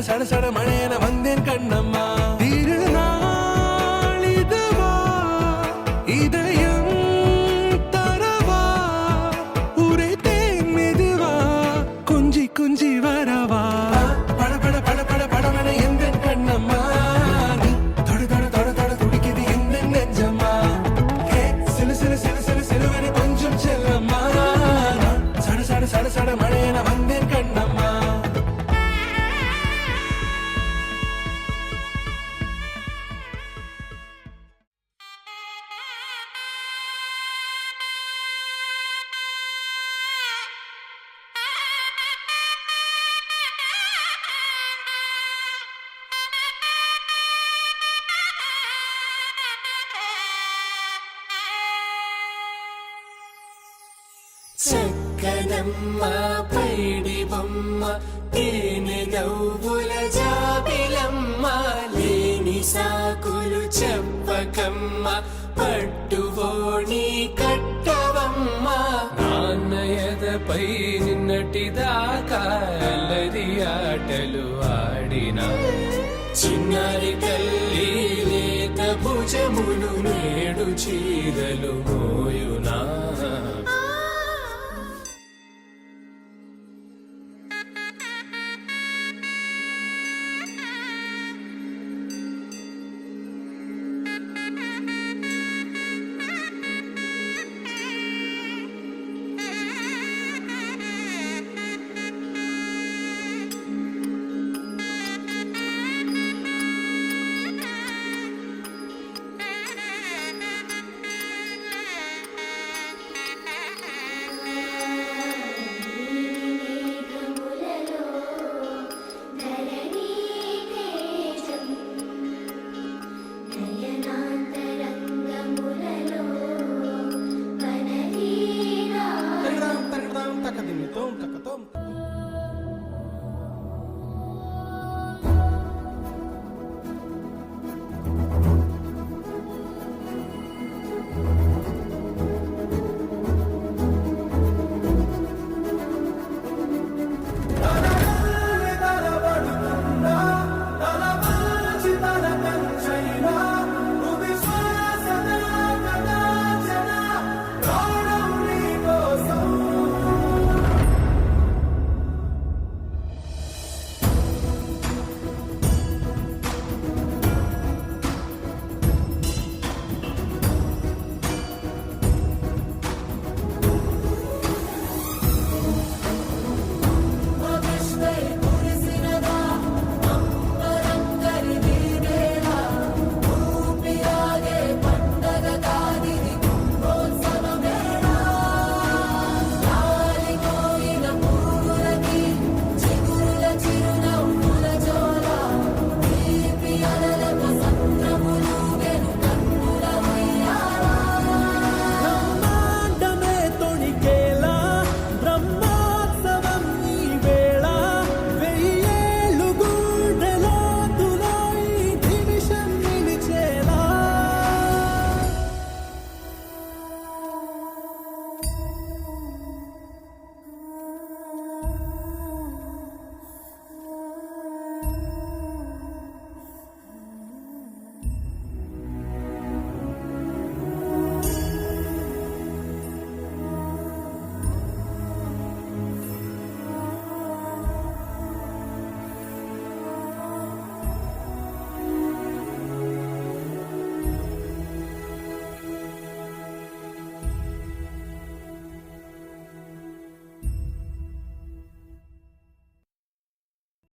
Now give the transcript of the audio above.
சட சட மழையன வந்தேன் கண்ணம்மா திருநாளிதுவா இதயம் தரவா உரைத்தேன் மெதுவா குஞ்சி குஞ்சி வரவா பட பட பட பட படவன எந்த கண்ணம்மா தொட தொட தொட தொட துடிக்குது எந்த நெஞ்சம்மா சிலு சிலு சிலு சிலு சிலுவன கொஞ்சம் செல்லம்மா சட சட சட சட மழையன வந்தேன் கண்ணம்மா చక్కనమ్మ పైడి బొమ్మ తేనె నవ్వుల జాబిలమ్మ లేని సాకులు చెప్పకమ్మ పట్టువోణి కట్టవమ్మ నాన్నయదపై నిన్నటిదాకా అల్లరి ఆటలు ఆడినా చిన్నారి తల్లి లేత భుజములు నేడు చీరలు మోయునా